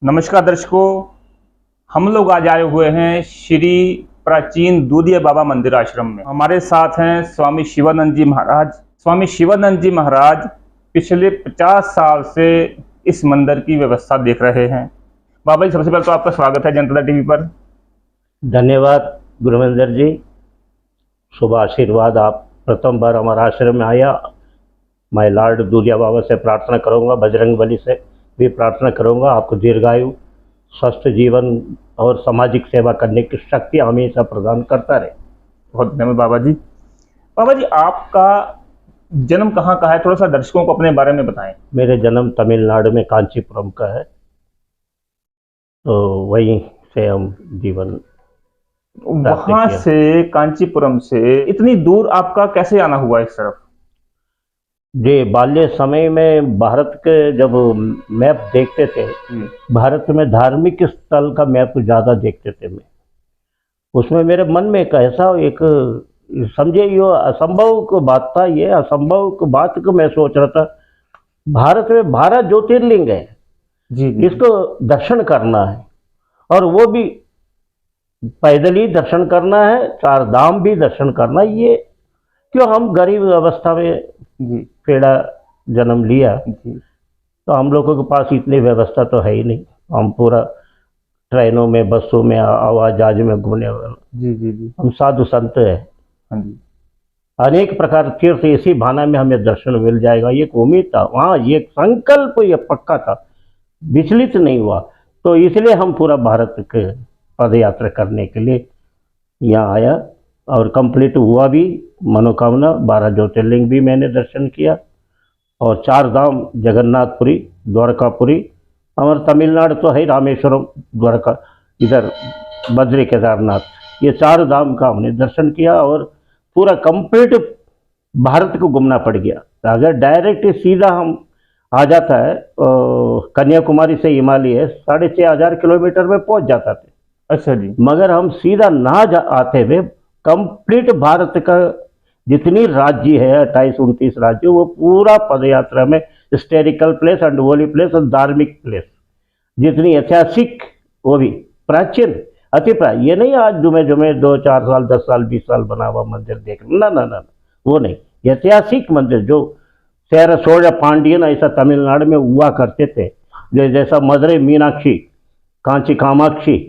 नमस्कार दर्शकों, हम लोग आज आए हुए हैं श्री प्राचीन दूधिया बाबा मंदिर आश्रम में। हमारे साथ हैं स्वामी शिवानंद जी महाराज। स्वामी शिवानंद जी महाराज पिछले 50 साल से इस मंदिर की व्यवस्था देख रहे हैं। बाबा जी, सबसे पहले तो आपका स्वागत है जनता टीवी पर। धन्यवाद गुरुविंदर जी, शुभ आशीर्वाद। आप प्रथम बार हमारे आश्रम में आया, मैं लॉर्ड दूधिया बाबा से प्रार्थना करूंगा, बजरंग बली से भी प्रार्थना करूंगा, आपको दीर्घायु, स्वस्थ जीवन और सामाजिक सेवा करने की शक्ति हमेशा प्रदान करता रहे। बहुत धन्यवाद बाबा जी। बाबा जी, आपका जन्म कहाँ का है, थोड़ा सा दर्शकों को अपने बारे में बताएं। मेरे जन्म तमिलनाडु में कांचीपुरम का है, तो वहीं से हम जीवन वहां से कांचीपुरम से इतनी दूर आपका कैसे आना हुआ इस तरफ? जी, बाल्य समय में भारत के जब मैप देखते थे, भारत में धार्मिक स्थल का मैप ज़्यादा देखते थे मैं, उसमें मेरे मन में एक ऐसा एक समझे ये असंभव को बात था, ये असंभव को बात को मैं सोच रहा था। भारत में 12 ज्योतिर्लिंग है जी, इसको दर्शन करना है, और वो भी पैदल ही दर्शन करना है, 4 धाम भी दर्शन करना है। ये क्यों हम गरीब अवस्था में जी, पेड़ा जन्म लिया, जी, तो हम लोगों के पास इतनी व्यवस्था तो है ही नहीं। हम पूरा ट्रेनों में, बसों में, हवाई जहाज में घूमने वाले, जी, जी, जी, हम साधु संत है। हाँ जी, अनेक प्रकार तीर्थ इसी भाना में हमें दर्शन मिल जाएगा, ये एक उम्मीद था वहाँ, ये संकल्प ये पक्का था, विचलित नहीं हुआ। तो इसलिए हम पूरा भारत के पद यात्रा करने के लिए यहाँ आया, और कंप्लीट हुआ भी मनोकामना। 12 ज्योतिर्लिंग भी मैंने दर्शन किया, और 4 धाम जगन्नाथपुरी, द्वारकापुरी, हमारे तमिलनाडु तो है रामेश्वरम, द्वारका, इधर बद्री केदारनाथ, ये 4 धाम का हमने दर्शन किया, और पूरा कंप्लीट भारत को घूमना पड़ गया। तो अगर डायरेक्ट सीधा हम आ जाता है कन्याकुमारी से हिमालय 6500 किलोमीटर में पहुंच जाता थे। अच्छा जी, मगर हम सीधा ना आते हुए कंप्लीट भारत का जितनी राज्य है, 28-29 राज्य, वो पूरा पदयात्रा में historical place and holy place और धार्मिक प्लेस, जितनी ऐतिहासिक, वो भी प्राचीन, अति प्राचीन, ये नहीं आज जुमे 2-4 साल 10 साल 20 साल बना हुआ मंदिर देखना, ना ना ना, वो नहीं। ऐतिहासिक मंदिर जो शेर सोड़ पांडियन ऐसा तमिलनाडु में हुआ करते थे, जैसा मदुरई मीनाक्षी, कांची कामाक्षी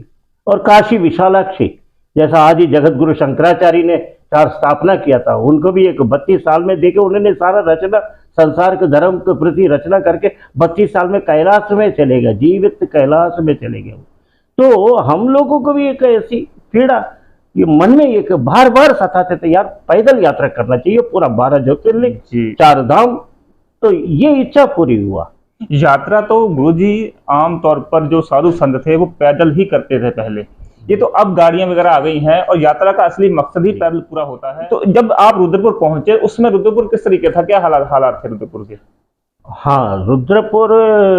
और काशी विशालाक्षी, जैसा आदि जगत गुरु शंकराचार्य ने 4 स्थापना किया था, उनको भी एक 32 साल में देखे, उन्होंने सारा रचना संसार के धर्म के प्रति रचना करके 32 साल में कैलाश में चले गए, जीवित कैलाश में चले गए। तो हम लोगों को भी एक ऐसी पीड़ा ये मन में एक बार बार सताते थे, यार पैदल यात्रा करना चाहिए, पूरा 12 ज्योतिर्लिंग, 4 धाम। तो ये इच्छा पूरी हुआ। यात्रा तो गुरुजी आमतौर पर जो साधु संत थे वो पैदल ही करते थे पहले, ये तो अब गाड़ियां वगैरह आ गई हैं, और यात्रा का असली मकसद ही पैदल पूरा होता है। तो जब आप रुद्रपुर पहुंचे, उसमें रुद्रपुर किस तरीके था, क्या हालात थे रुद्रपुर के? हाँ, रुद्रपुर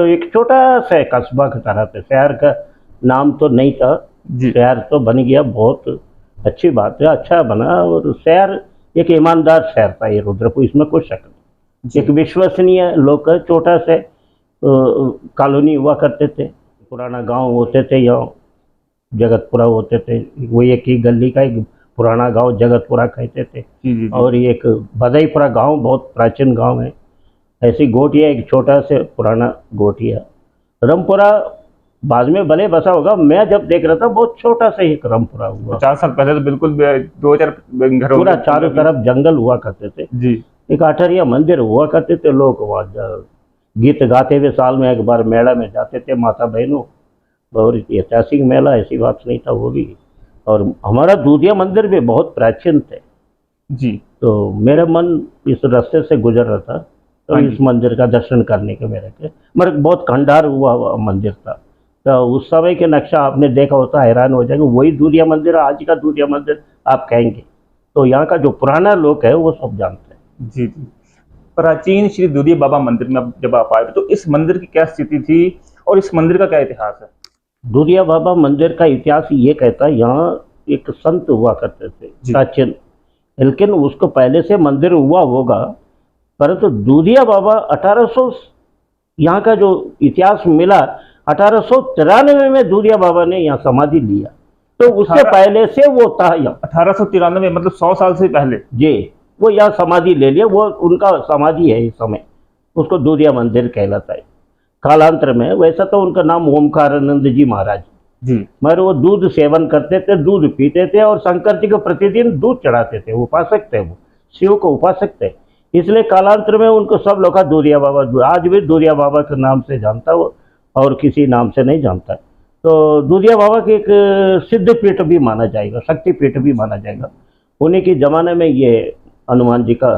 एक छोटा सा कस्बा की तरह था, शहर का नाम तो नहीं था, शहर तो बन गया, बहुत अच्छी बात है, अच्छा बना, और शहर एक ईमानदार शहर था ये रुद्रपुर, इसमें कोई शक नहीं। एक विश्वसनीय लोग, छोटा से कॉलोनी हुआ करते थे, पुराना गांव होते थे, यहाँ जगतपुरा होते थे, वो एक ही गली का एक पुराना गांव जगतपुरा कहते थे। और एक बदईपुरा गांव बहुत प्राचीन गांव है, ऐसी गोटिया एक छोटा से पुराना गोटिया। रामपुरा बाद में भले बसा होगा, मैं जब देख रहा था बहुत छोटा सा एक रामपुरा हुआ। 4 साल पहले तो बिल्कुल 2-4 घर, पूरा चारों तरफ जंगल हुआ करते थे जी। एक अठरिया मंदिर हुआ करते थे, लोग वहाँ गीत गाते हुए साल में एक बार मेला में जाते थे, माता बहनों, और ऐतिहासिक मेला, ऐसी बात नहीं था वो भी। और हमारा दूधिया मंदिर भी बहुत प्राचीन थे जी। तो मेरा मन इस रास्ते से गुजर रहा था, तो इस मंदिर का दर्शन करने के मेरे बहुत खंडार हुआ मंदिर था। तो उस समय के नक्शा आपने देखा होता, हैरान हो जाएगा, वही दूधिया मंदिर आज का दूधिया मंदिर आप कहेंगे, तो यहाँ का जो पुराना लोग है वो सब जानते हैं। जी जी। प्राचीन श्री दूधिया बाबा मंदिर में जब आप आए, तो इस मंदिर की क्या स्थिति थी और इस मंदिर का क्या इतिहास है? दूधिया बाबा मंदिर का इतिहास ये कहता है, यहाँ एक संत हुआ करते थे प्राचीन, लेकिन उसको पहले से मंदिर हुआ होगा, परंतु दूधिया बाबा 1800, यहाँ का जो इतिहास मिला 1893 में दूधिया बाबा ने यहाँ समाधि लिया, तो उससे पहले से वो था यहाँ। 1893 मतलब 100 साल से पहले जी, वो यहाँ समाधि ले लिया, वो उनका समाधि है इस समय, उसको दूधिया मंदिर कहलाता है। कालांतर में वैसा तो उनका नाम ओमकारानंद जी महाराज जी, मगर वो दूध सेवन करते थे, दूध पीते थे और शंकर जी को प्रतिदिन दूध चढ़ाते थे। उपासक थे वो, शिव को उपासक थे, इसलिए कालांतर में उनको सब लोग दूधिया बाबा, आज भी दूधिया बाबा के नाम से जानता वो, और किसी नाम से नहीं जानता। तो दूधिया बाबा की एक सिद्ध पीठ भी माना जाएगा, शक्ति पीठ भी माना जाएगा। उन्हीं के जमाने में ये हनुमान जी का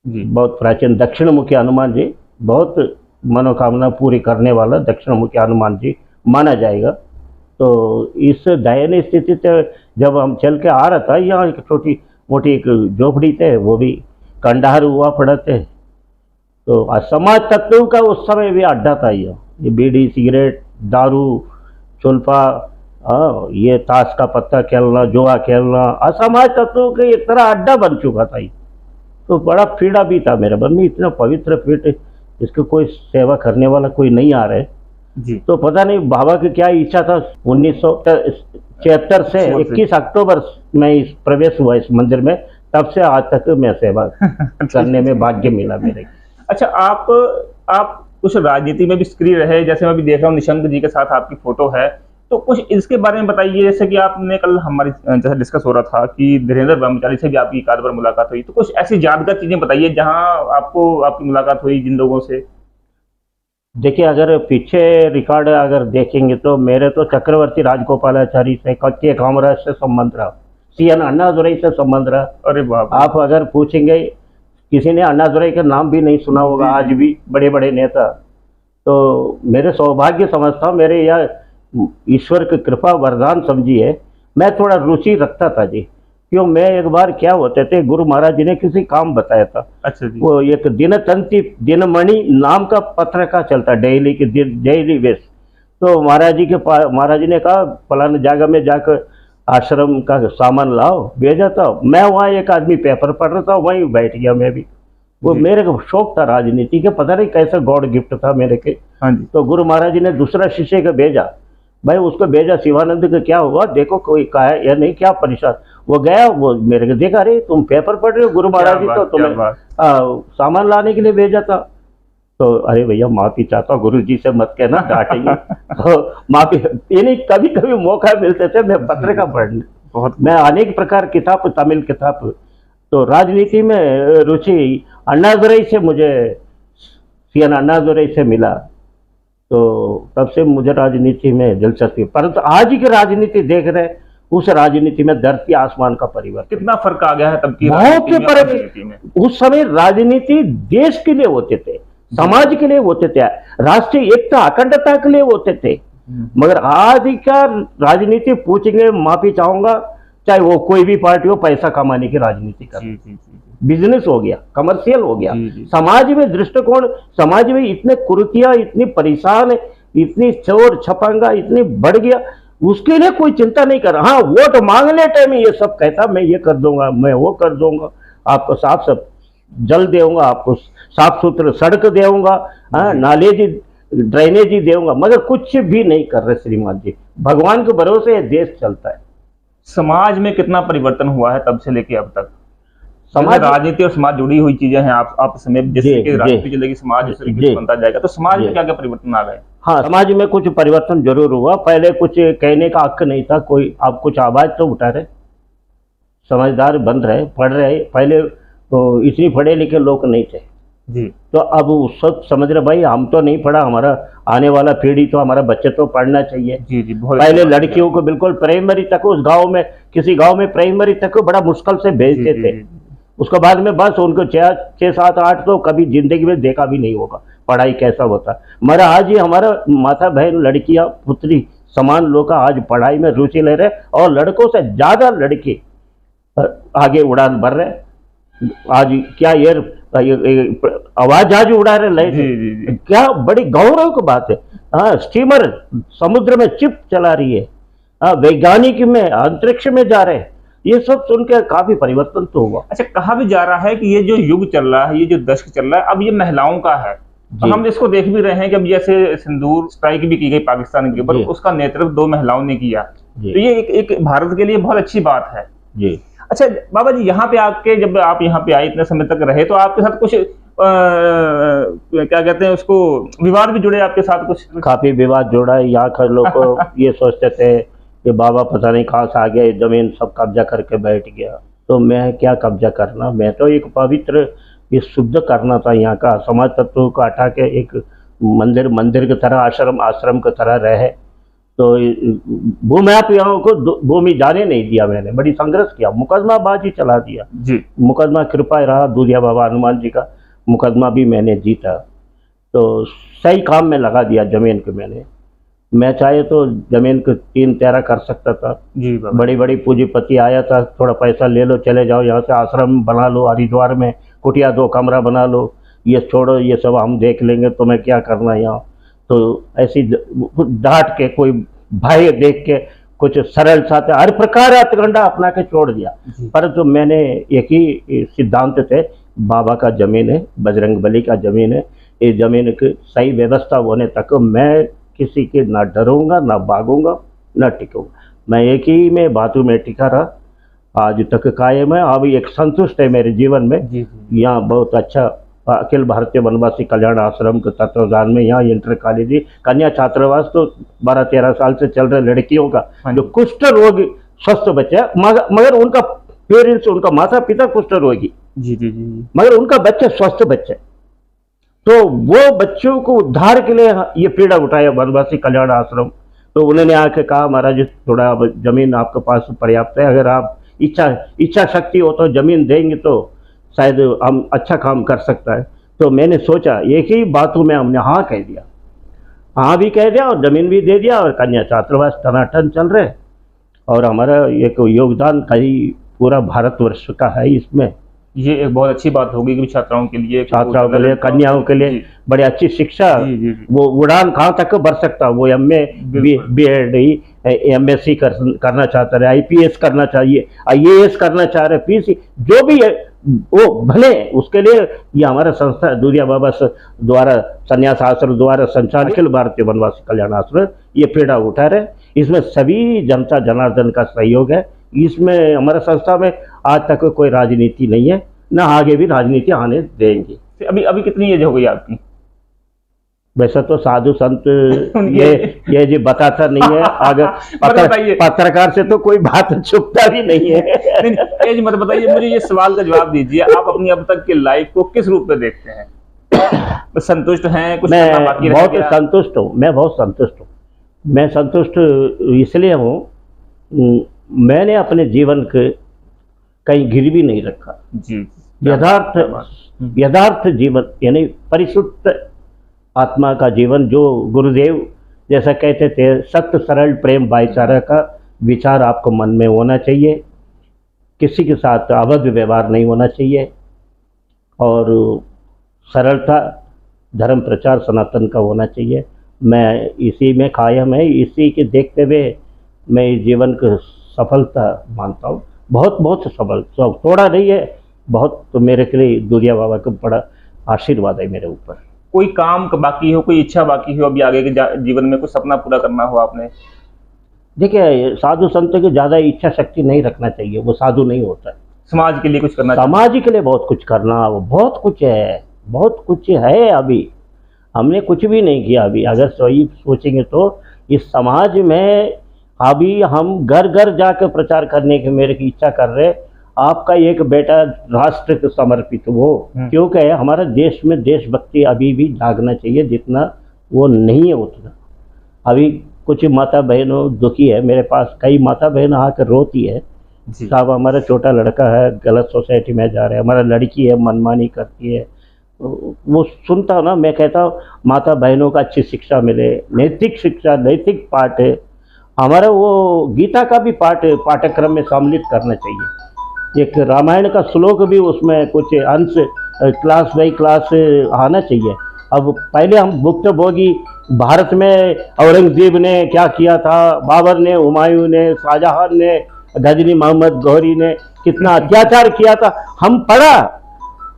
बहुत प्राचीन दक्षिण मुखी हनुमान जी, बहुत मनोकामना पूरी करने वाला दक्षिण मुखी हनुमान जी माना जाएगा। तो इस दयनीय स्थिति से जब हम चल के आ रहा था, यहाँ एक छोटी मोटी एक झोपड़ी थे, वो भी कंडार हुआ पड़ा थे। तो समाज तत्वों का उस समय भी अड्डा था ये बीड़ी, सिगरेट, दारू, चुल्फा, ये ताश का पत्ता खेलना, जुआ खेलना, असमाज तत्वों के एक तरह अड्डा बन चुका था ये। तो बड़ा पीड़ा भी था मेरे मन में, इतना पवित्र पीठ, इसको कोई सेवा करने वाला कोई नहीं आ रहा है जी। तो पता नहीं बाबा की क्या इच्छा था। 1976 से 21 अक्टूबर में इस प्रवेश हुआ इस मंदिर में, तब से आज तक मैं सेवा करने में भाग्य मिला मेरे। अच्छा, आप कुछ राजनीति में भी सक्रिय रहे, जैसे मैं भी देख रहा हूँ निशंक जी के साथ आपकी फोटो है, तो कुछ इसके बारे में बताइए। जैसे कि आपने कल हमारी जैसे डिस्कस हो रहा था कि धीरेन्द्र ब्रह्मचारी से भी आपकी एक आध बार मुलाकात हुई, तो कुछ ऐसी यादगार चीजें बताइए जहां आपको आपकी मुलाकात हुई जिन लोगों से। देखिए, अगर पीछे रिकॉर्ड अगर देखेंगे तो मेरे तो चक्रवर्ती राजगोपालाचारी से, कच्चे कामराज से संबंध रहा, CN अन्नादुरई से संबंध रहा। अरे बाप, आप अगर पूछेंगे, किसी ने अन्नादुरई का नाम भी नहीं सुना होगा आज भी, बड़े बड़े नेता। तो मेरे सौभाग्य समझता हूँ, मेरे यह ईश्वर की कृपा वरदान समझिए, मैं थोड़ा रुचि रखता था जी। क्यों, मैं एक बार क्या होते थे, गुरु महाराज जी ने किसी काम बताया था। अच्छा जी। वो एक दिनतंती दिनमणि नाम का पत्र का चलता, डेली की डेली बेस। तो महाराज जी ने कहा फलाना जगह में जाकर आश्रम का सामान लाओ, भेजा था। मैं वहाँ एक आदमी पेपर पढ़ रहा था, वहीं बैठ गया मैं भी। वो मेरे को शौक था राजनीति के, पता नहीं कैसा गॉड गिफ्ट था मेरे के। हाँ जी। तो गुरु महाराज जी ने दूसरा शिष्य को भेजा, भाई उसको भेजा शिवानंद का क्या हुआ देखो, कोई कहा है या नहीं, क्या परेशान। वो गया, वो मेरे को देखा, अरे तुम पेपर पढ़ रहे हो, गुरु महाराज जी तो तुम्हें सामान लाने के लिए भेजा था। तो अरे भैया माफी चाहता हूँ, गुरु जी से मत कहना, डांटेंगे। तो माफी, यानी कभी कभी मौका मिलते थे मैं पत्र का पढ़ने, बहुत मैं अनेक प्रकार किताब, तमिल किताब। तो राजनीति में रुचि अन्नादुरई से, मुझे CN अन्नादुरई से मिला, तो तब से मुझे राजनीति में दिलचस्पी। परंतु आज की राजनीति देख रहे, उस राजनीति में धरती आसमान का परिवर्तन, कितना फर्क आ गया है तब की बहुत राजनीति में। उस समय राजनीति देश के लिए होते थे, समाज के लिए होते थे, राष्ट्रीय एकता अखंडता के लिए होते थे। मगर आज का राजनीति पूछेंगे, माफी चाहूंगा, चाहे वो कोई भी पार्टी हो, पैसा कमाने की राजनीति कर, बिजनेस हो गया, कमर्शियल हो गया। समाज में दृष्टिकोण, समाज में इतने कुरीतियां, इतनी परेशान, इतनी चोर छपांगा इतनी बढ़ गया, उसके लिए कोई चिंता नहीं कर रहा। हाँ, वोट मांगने टाइम ये सब कहता, मैं ये कर दूंगा, मैं वो कर दूंगा, आपको साफ जल देऊंगा, आपको साफ सुथरा सड़क देऊंगा, हाँ, नाले जी, ड्रेनेज ही देऊंगा, मगर कुछ भी नहीं कर रहे श्रीमान जी। भगवान के भरोसे देश चलता है। समाज में कितना परिवर्तन हुआ है तब से लेके अब तक? समाज, राजनीति और समाज जुड़ी हुई चीजें हैं, आप समय जैसे कि राजनीति चलेगी, समाज उस तरीके से बनता जाएगा, तो समाज में क्या क्या परिवर्तन आ गए? हाँ, समाज में कुछ परिवर्तन जरूर हुआ। पहले कुछ कहने का हक नहीं था कोई, आप कुछ आवाज तो उठा रहे, समझदार बन रहे, पढ़ रहे। पहले तो इतनी पढ़े लिखे लोग नहीं थे जी। तो अब सब समझ रहे, भाई हम तो नहीं पढ़ा, हमारा आने वाला पीढ़ी तो, हमारा बच्चे तो पढ़ना चाहिए। जी जी, बहुत पहले लड़कियों को बिल्कुल प्राइमरी तक, उस गांव में, किसी गांव में प्राइमरी तक बड़ा मुश्किल से भेजते थे। उसके बाद में बस उनको 6, 7, 8 तो कभी जिंदगी में देखा भी नहीं होगा पढ़ाई कैसा होता। मगर आज ही हमारा माता बहन, लड़कियां, पुत्री समान लोग आज पढ़ाई में रुचि ले रहे, और लड़कों से ज्यादा लड़के आगे उड़ान भर रहे। आज क्या एयर आवाज आज उड़ा रहे लाइट, क्या बड़ी गौरव की बात है। हाँ, स्टीमर समुद्र में चिप चला रही है, हाँ, वैज्ञानिक में अंतरिक्ष में जा रहे हैं, ये सब सुन के काफी परिवर्तन तो हुआ। अच्छा, कहा भी जा रहा है कि ये जो युग चल रहा है, ये जो दशक चल रहा है, अब ये महिलाओं का है। जी। हम इसको देख भी रहे हैं कि अब जैसे सिंदूर स्ट्राइक भी की गई पाकिस्तान के ऊपर, जी। उसका नेतृत्व 2 महिलाओं ने किया। जी। तो ये एक भारत के लिए बहुत अच्छी बात है। जी। अच्छा बाबा जी, यहाँ पे आपके, जब आप यहाँ पे आए इतने समय तक रहे, तो आपके साथ कुछ क्या कहते हैं उसको, विवाद भी जुड़े आपके साथ कुछ? काफी विवाद जोड़ा है। यहाँ के लोग को ये सोचते थे कि बाबा पता नहीं कहाँ से आ गया, जमीन सब कब्जा करके बैठ गया। तो मैं क्या कब्जा करना, मैं तो एक पवित्र, ये शुद्ध करना था यहाँ का समाज तत्व को हटा के एक मंदिर की तरह, आश्रम की तरह रहे। तो भूमि को भूमि जाने नहीं दिया मैंने, बड़ी संघर्ष किया, मुकदमाबाजी चला दिया जी। मुकदमा कृपा रहा दूधिया बाबा हनुमान जी का, मुकदमा भी मैंने जीता। तो सही काम में लगा दिया जमीन को मैंने। मैं चाहे तो जमीन को 3 तेरा कर सकता था। जी बाबा। बड़ी बड़ी पूंजीपति आया था, थोड़ा पैसा ले लो चले जाओ, यहाँ से आश्रम बना लो, हरिद्वार में कुटिया 2 कमरा बना लो, ये छोड़ो, ये सब हम देख लेंगे, तुम्हें क्या करना है यहाँ। तो ऐसी डांट के, कोई भय देख के, कुछ सरल साथ हर प्रकार हथकंडा अपना के छोड़ दिया। परंतु मैंने एक ही सिद्धांत थे, बाबा का जमीन है, बजरंग बली का जमीन है, इस जमीन की सही व्यवस्था होने तक मैं किसी के ना डरूंगा, ना भागूंगा, ना टिकूंगा। मैं एक ही में बातों में टिका रहा, आज तक कायम है। अब एक संतुष्ट है मेरे जीवन में। यहाँ बहुत अच्छा अखिल भारतीय वनवासी कल्याण आश्रम के तत्वाधान में यहाँ इंटर कॉलेज, कन्या छात्रावास तो 12-13 साल से चल रहे लड़कियों का, जो कुष्ठ रोग स्वस्थ बच्चे, मगर उनका पेरेंट्स, उनका माता पिता कुष्ठ रोगी, मगर उनका बच्चे स्वस्थ बच्चे। तो वो बच्चों को उद्धार के लिए ये पीड़ा उठाया वनवासी कल्याण आश्रम। तो उन्होंने आके कहा, महाराज थोड़ा जमीन आपके पास पर्याप्त है, अगर आप इच्छा शक्ति हो तो जमीन देंगे तो शायद हम अच्छा काम कर सकता है। तो मैंने सोचा, एक ही बातों में हमने हाँ कह दिया, हाँ भी कह दिया और जमीन भी दे दिया, और कन्या छात्रावास टनाटन चल रहे। और हमारा एक योगदान कई पूरा भारतवर्ष का है इसमें। ये एक बहुत अच्छी बात होगी कि छात्राओं के लिए, कन्याओं के लिए बड़ी अच्छी शिक्षा। वो उड़ान कहाँ तक बढ़ सकता, वो MA BEd MSc करना चाहता है, IPS करना चाहिए, IAS करना चाह रहे, PC जो भी है वो भले, उसके लिए ये हमारा संस्था दूधिया बाबा द्वारा संन्यास आश्रम द्वारा संचालित अखिल भारतीय वनवासी कल्याण आश्रम ये पीड़ा उठा रहे। इसमें सभी जनता जनार्दन का सहयोग है। इसमें हमारा संस्था में आज तक कोई राजनीति नहीं है, ना आगे भी राजनीति आने देंगे। अभी कितनी एज हो गई आपकी? वैसे तो साधु संत ये जी बताता नहीं है, अगर पत्रकार से तो कोई बात छुपता भी नहीं है। एज मत बताइए, मुझे ये सवाल का जवाब दीजिए, आप अपनी अब तक के लाइफ को किस रूप में देखते हैं? संतुष्ट हैं? कुछ मैं बाकी बहुत संतुष्ट हूँ, मैं बहुत संतुष्ट हूँ। मैं संतुष्ट इसलिए हूँ, मैंने अपने जीवन के कहीं गिरवी नहीं रखा। जी। यथार्थ जीवन, यानी परिशुद्ध आत्मा का जीवन, जो गुरुदेव जैसा कहते थे, सत्य सरल प्रेम भाईचारा का विचार आपको मन में होना चाहिए, किसी के साथ अभद्र व्यवहार नहीं होना चाहिए, और सरलता धर्म प्रचार सनातन का होना चाहिए। मैं इसी में कायम है, इसी के देखते हुए मैं इस जीवन को सफलता मानता हूँ। बहुत सफल, थोड़ा नहीं है, बहुत। तो मेरे के लिए दूधिया बाबा का बड़ा आशीर्वाद है मेरे ऊपर। कोई काम बाकी हो, कोई इच्छा बाकी हो अभी आगे के जीवन में, कोई सपना पूरा करना हो आपने? देखिए, साधु संत की ज़्यादा इच्छा शक्ति नहीं रखना चाहिए, वो साधु नहीं होता है। समाज के लिए कुछ करना, समाज के लिए बहुत कुछ करना, वो बहुत कुछ है, बहुत कुछ है। अभी हमने कुछ भी नहीं किया। अभी अगर सही सोचेंगे तो इस समाज में अभी हम घर घर जाकर प्रचार करने की मेरे की इच्छा कर रहे। आपका एक बेटा राष्ट्र को समर्पित हो, क्योंकि हमारा देश में देशभक्ति अभी भी जागना चाहिए, जितना वो नहीं है उतना। अभी कुछ माता बहनों दुखी है, मेरे पास कई माता बहन आकर रोती है, साहब हमारा छोटा लड़का है गलत सोसाइटी में जा रहा है, हमारा लड़की है मनमानी करती है। वो सुनता ना, मैं कहता हूँ माता बहनों का अच्छी शिक्षा मिले, नैतिक शिक्षा, नैतिक पाठ है हमारा, वो गीता का भी पाठ्यक्रम में सम्मिलित करना चाहिए। एक रामायण का श्लोक भी उसमें कुछ अंश क्लास बाई क्लास आना चाहिए। अब पहले हम भुक्तभोगी, भारत में औरंगजेब ने क्या किया था, बाबर ने, हुमायूं ने, शाहजहां ने, गजनी मोहम्मद गौरी ने कितना अत्याचार किया था, हम पढ़ा।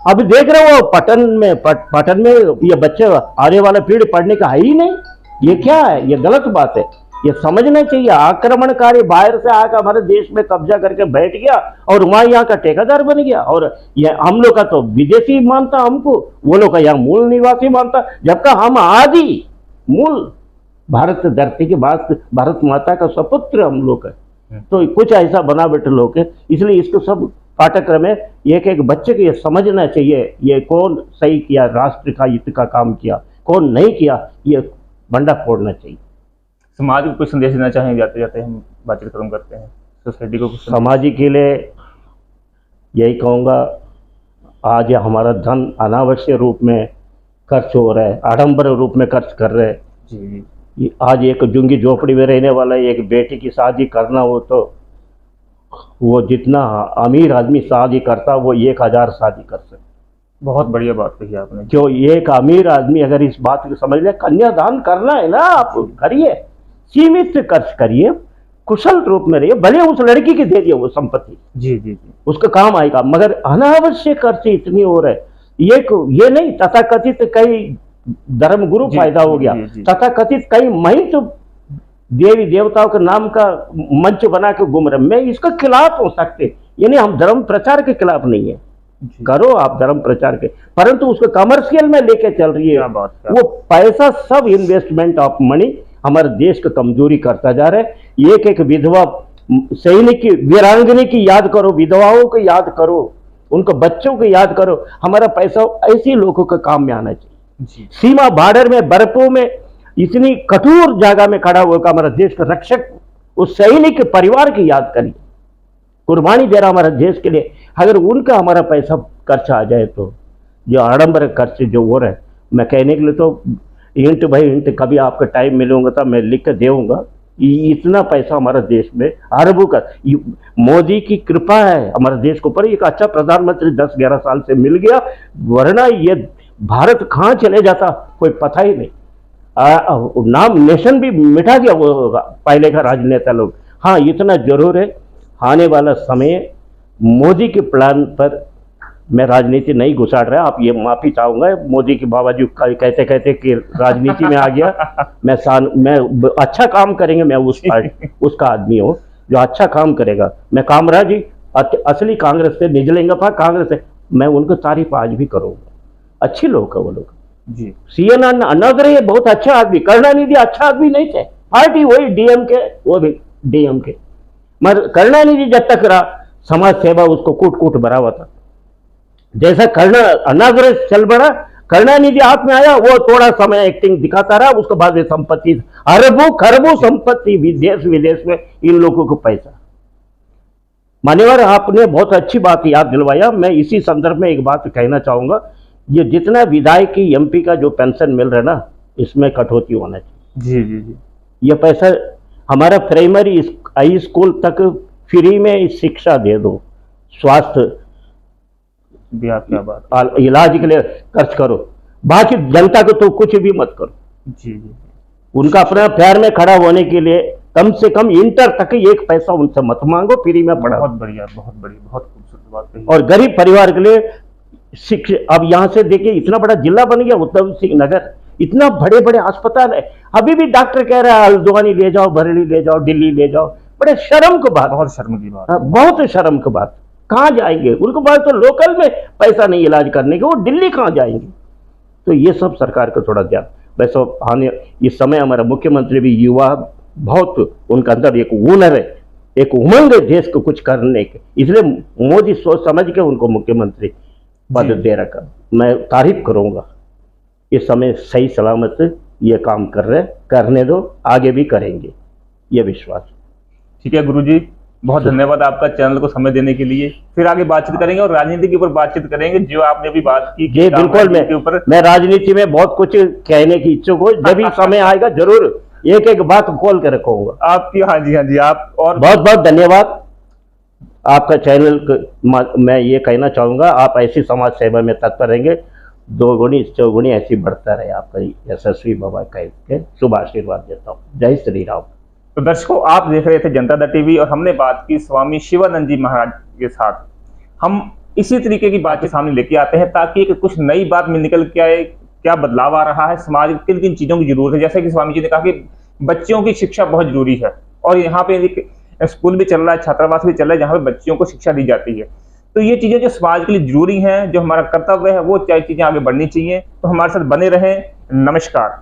अब देख रहे हो पटन में ये बच्चे आने वाला पीढ़ी पढ़ने का है ही नहीं। ये क्या है? ये गलत बात है। ये समझना चाहिए। आक्रमणकारी बाहर से आकर हमारे देश में कब्जा करके बैठ गया और वहां यहाँ का ठेकेदार बन गया, और ये हम लोग का तो विदेशी मानता हमको, वो लोग का यहाँ मूल निवासी मानता, जबकि हम आदि मूल भारत धरती के बाद भारत माता का सपुत्र हम लोग है। तो कुछ ऐसा बना बैठे लोग है, इसलिए इसको सब पाठ्यक्रम में एक एक बच्चे को ये समझना चाहिए, ये कौन सही किया, राष्ट्र का हित का काम किया, कौन नहीं किया, ये बंडा फोड़ना चाहिए। समाज को कुछ संदेश देना चाहेंगे? जाते जाते हम बातचीत खत्म करते हैं। सोसाइटी को समाज के लिए यही कहूँगा, आज हमारा धन अनावश्यक रूप में खर्च हो रहा है, आडंबर रूप में खर्च कर रहे हैं। जी। आज एक झुग्गी झोपड़ी में रहने वाला एक बेटी की शादी करना हो तो वो जितना अमीर आदमी शादी करता वो 1000 शादी कर सकता। बहुत बढ़िया बात कही आपने। जो एक अमीर आदमी अगर इस बात को समझ ले, कन्यादान करना है ना, आप करिए, सीमित खर्च करिए, कुशल रूप में रहिए, भले उस लड़की की दे दिए वो संपत्ति, जी जी जी, उसका काम आएगा, मगर अनावश्यक खर्च इतनी हो रहा है। ये नहीं तथाकथित कई धर्मगुरु फायदा हो गया, तथाकथित कई महंत देवी देवताओं के नाम का मंच बना के घूम रहे। मैं इसके खिलाफ हो सकते, यानी हम धर्म प्रचार के खिलाफ नहीं है, करो आप धर्म प्रचार के, परंतु उसको कमर्शियल में लेके चल रही है। वो पैसा सब इन्वेस्टमेंट ऑफ मनी हमारे देश की कमजोरी करता जा रहा है। एक एक विधवा सैनिक की, वीरांगनी की याद करो, विधवाओं को याद करो, उनको बच्चों को याद करो। हमारा पैसा ऐसे लोगों के काम में आना चाहिए। सीमा बॉर्डर में बर्फों में इतनी कठोर जगह में खड़ा हुआ हमारा देश का रक्षक, उस सैनिक के परिवार की याद करिए, कुर्बानी दे रहा हमारा देश के लिए। अगर उनका हमारा पैसा खर्च आ जाए तो जो आडंबर खर्च जो हो रहा है, मैं कहने के लिए तो इंट भाई इंट, कभी आपका टाइम मिलूंगा तो मैं लिख कर देऊंगा। इतना पैसा हमारा देश में अरबों का, मोदी की कृपा है हमारे देश के ऊपर। एक अच्छा प्रधानमंत्री 10-11 साल से मिल गया, वरना ये भारत कहाँ चले जाता कोई पता ही नहीं। नाम नेशन भी मिटा दिया वो पहले का राजनेता लोग। हाँ, इतना जरूर है, आने वाला समय मोदी के प्लान पर मैं राजनीति नहीं घुसाड़ रहा, आप ये माफी चाहूंगा। मोदी के बाबा जी कहते कहते कि राजनीति में आ गया। मैं अच्छा काम करेंगे, मैं उसका आदमी हूँ जो अच्छा काम करेगा। मैं कामराज जी असली कांग्रेस से निजलेंगे, कांग्रेस से मैं उनको तारीफ आज भी करूंगा। अच्छे लोग है वो लोग जी। सीएन अन्नादुरई बहुत अच्छा आदमी, करुणानिधि अच्छा आदमी नहीं थे, पार्टी वही डीएमके, वो भी डीएमके, मगर करुणानिधि जब तक रहा समाज सेवा उसको कूट कूट भरा हुआ था। जैसा अन्नादुरई चल बढ़ा, करुणानिधि हाथ में आया, वो थोड़ा समय एक्टिंग दिखाता रहा, उसके बाद संपत्ति अरबों खरबों संपत्ति, देश विदेश में इन लोगों को पैसा। मान्यवर, आपने बहुत अच्छी बात याद दिलवाया। मैं इसी संदर्भ में एक बात कहना चाहूंगा, ये जितना विधायक की एमपी का जो पेंशन मिल रहा है ना, इसमें कटौती होना चाहिए। जी जी जी। ये पैसा हमारा प्राइमरी हाई स्कूल तक फ्री में शिक्षा दे दो, स्वास्थ्य क्या बात, इलाज के लिए खर्च करो, बाकी जनता को तो कुछ भी मत करो। जी जी। उनका अपना पैर में खड़ा होने के लिए कम से कम इंटर तक एक पैसा उनसे मत मांगो, फ्री में पढ़ाओ। बहुत बढ़िया, बहुत बढ़िया, बहुत खूबसूरत बात कही। और गरीब परिवार के लिए शिक्षा, अब यहाँ से देखिए इतना बड़ा जिला बन गया उधम सिंह नगर, इतना बड़े बड़े अस्पताल है, अभी भी डॉक्टर कह रहा है हल्द्वानी ले जाओ, बरेली ले जाओ, दिल्ली ले जाओ। बड़े शर्म की बात, बहुत शर्म की बात, बहुत शर्म की बात। कहाँ जाएंगे? उनको पास तो लोकल में पैसा नहीं इलाज करने के, वो दिल्ली कहाँ जाएंगे? तो ये सब सरकार का थोड़ा ध्यान। वैसे आने इस समय हमारा मुख्यमंत्री भी युवा, बहुत उनका अंदर एक हुनर है, एक उमंग है देश को कुछ करने के, इसलिए मोदी सोच समझ के उनको मुख्यमंत्री पद दे रखा। मैं तारीफ करूंगा, इस समय सही सलामत ये काम कर रहे, करने दो, आगे भी करेंगे, ये विश्वास। ठीक है गुरुजी, बहुत धन्यवाद आपका चैनल को समय देने के लिए। फिर आगे बातचीत करेंगे और राजनीति के ऊपर बातचीत करेंगे, जो आपने अभी बात की। जी बिल्कुल, मैं राजनीति में बहुत कुछ कहने की इच्छुक हूँ, जब भी समय आएगा जरूर एक एक बात खोल कर रखूंगा आपकी। हाँ जी, हाँ जी, आप और बहुत बहुत धन्यवाद आपका चैनल। मैं ये कहना चाहूंगा, आप ऐसी समाज सेवा में तत्पर रहेंगे, 2 गुनी 4 गुनी ऐसी बढ़ता रहे आपका यशस्वी बाबा कह के शुभ आशीर्वाद देता हूँ। जय श्री राम। तो दर्शकों, आप देख रहे थे जनता द टीवी और हमने बात की स्वामी शिवानंद जी महाराज के साथ। हम इसी तरीके की बातें सामने लेके आते हैं ताकि कुछ नई बात में निकल के आए, क्या बदलाव आ रहा है, समाज में किन किन चीज़ों की जरूरत है। जैसे कि स्वामी जी ने कहा कि बच्चों की शिक्षा बहुत जरूरी है, और यहाँ पे एक स्कूल भी चल रहा है, छात्रावास भी चल रहा है, जहाँ पे बच्चों को शिक्षा दी जाती है। तो ये चीज़ें जो समाज के लिए जरूरी हैं, जो हमारा कर्तव्य है, वो चीज़ें आगे बढ़नी चाहिए। तो हमारे साथ बने रहें। नमस्कार।